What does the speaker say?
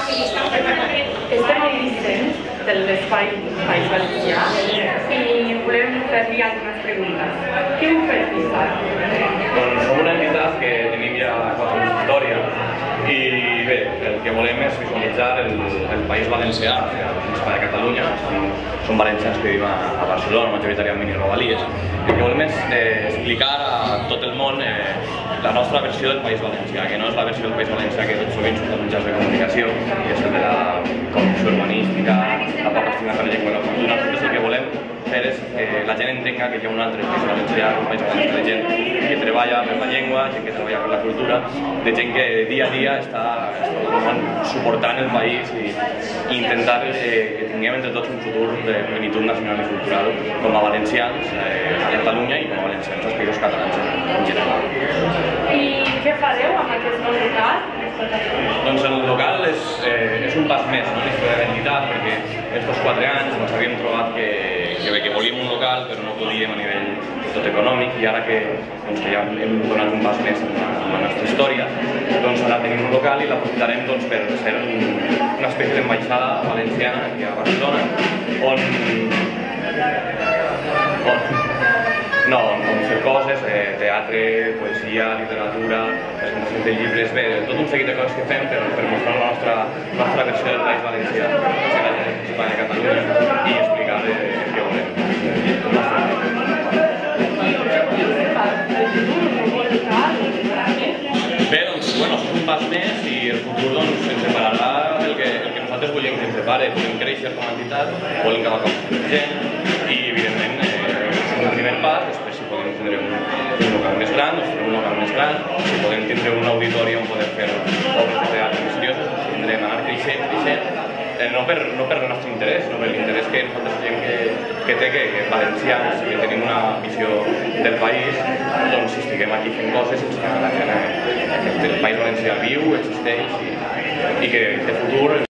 Estem al Vicent de l'Espai País Valencià i volem fer-li algunes preguntes. Què heu fet fins ara? Doncs som una entitat que tenim ja 4 anys d'història i bé, el que volem és visualitzar el País Valencià, el Principat de Catalunya. Som valencians que vivim a Barcelona, majoritàriament i Rodalies. El que volem és explicar a tot el món la nostra versió del País Valencià, que no és la versió del País Valencià que sovint surt als mitjans de comunicació, que és el de la corrupció urbanística, la poca estima per la llengua i la cultura. Nosaltres el que volem fer és que la gent entenga que hi ha un altre País Valencià, un País Valencià de gent que treballa per la llengua, gent que treballa per la cultura, de gent que dia a dia està suportant el país i intentar que tinguem entre tots un futur de plenitud nacional i cultural com a valencians a Catalunya i com a valencians als països catalans en general. I què fareu amb aquest nou local? Doncs el local és un pas més en la història de l'entitat, perquè estos 4 anys ens havíem trobat que volíem un local però no podíem a nivell tot econòmic, i ara que ja hem donat un pas més en la nostra història, doncs ara tenim un local i l'aprofitarem per ser una espècie d'ambaixada valenciana aquí a Barcelona on fer coses, teatre, poesia, literatura, presentacions de llibres, bé, tot un seguit de coses que fem per mostrar la nostra versió del País Valencià, que la gent Principat de Catalunya, i explicar què volem. Bé, doncs, és un pas més i el futur ens separarà del que nosaltres volem que ens separe. Volem créixer com a entitat, volem cada cop més gent i, evidentment, és un primer pas. Després, si podem tindre un local més gran, doncs tindrem un local més gran. Si podem tindre un auditori on podem fer obres de teatre més serioses, doncs tindrem anar creixent. No per el nostre interès, sinó per l'interès que nosaltres creiem que té que valencians, que tenim una visió del país, doncs estiguem aquí fent coses i ensenyant a la gent que el País Valencià viu, existeix i que té futur.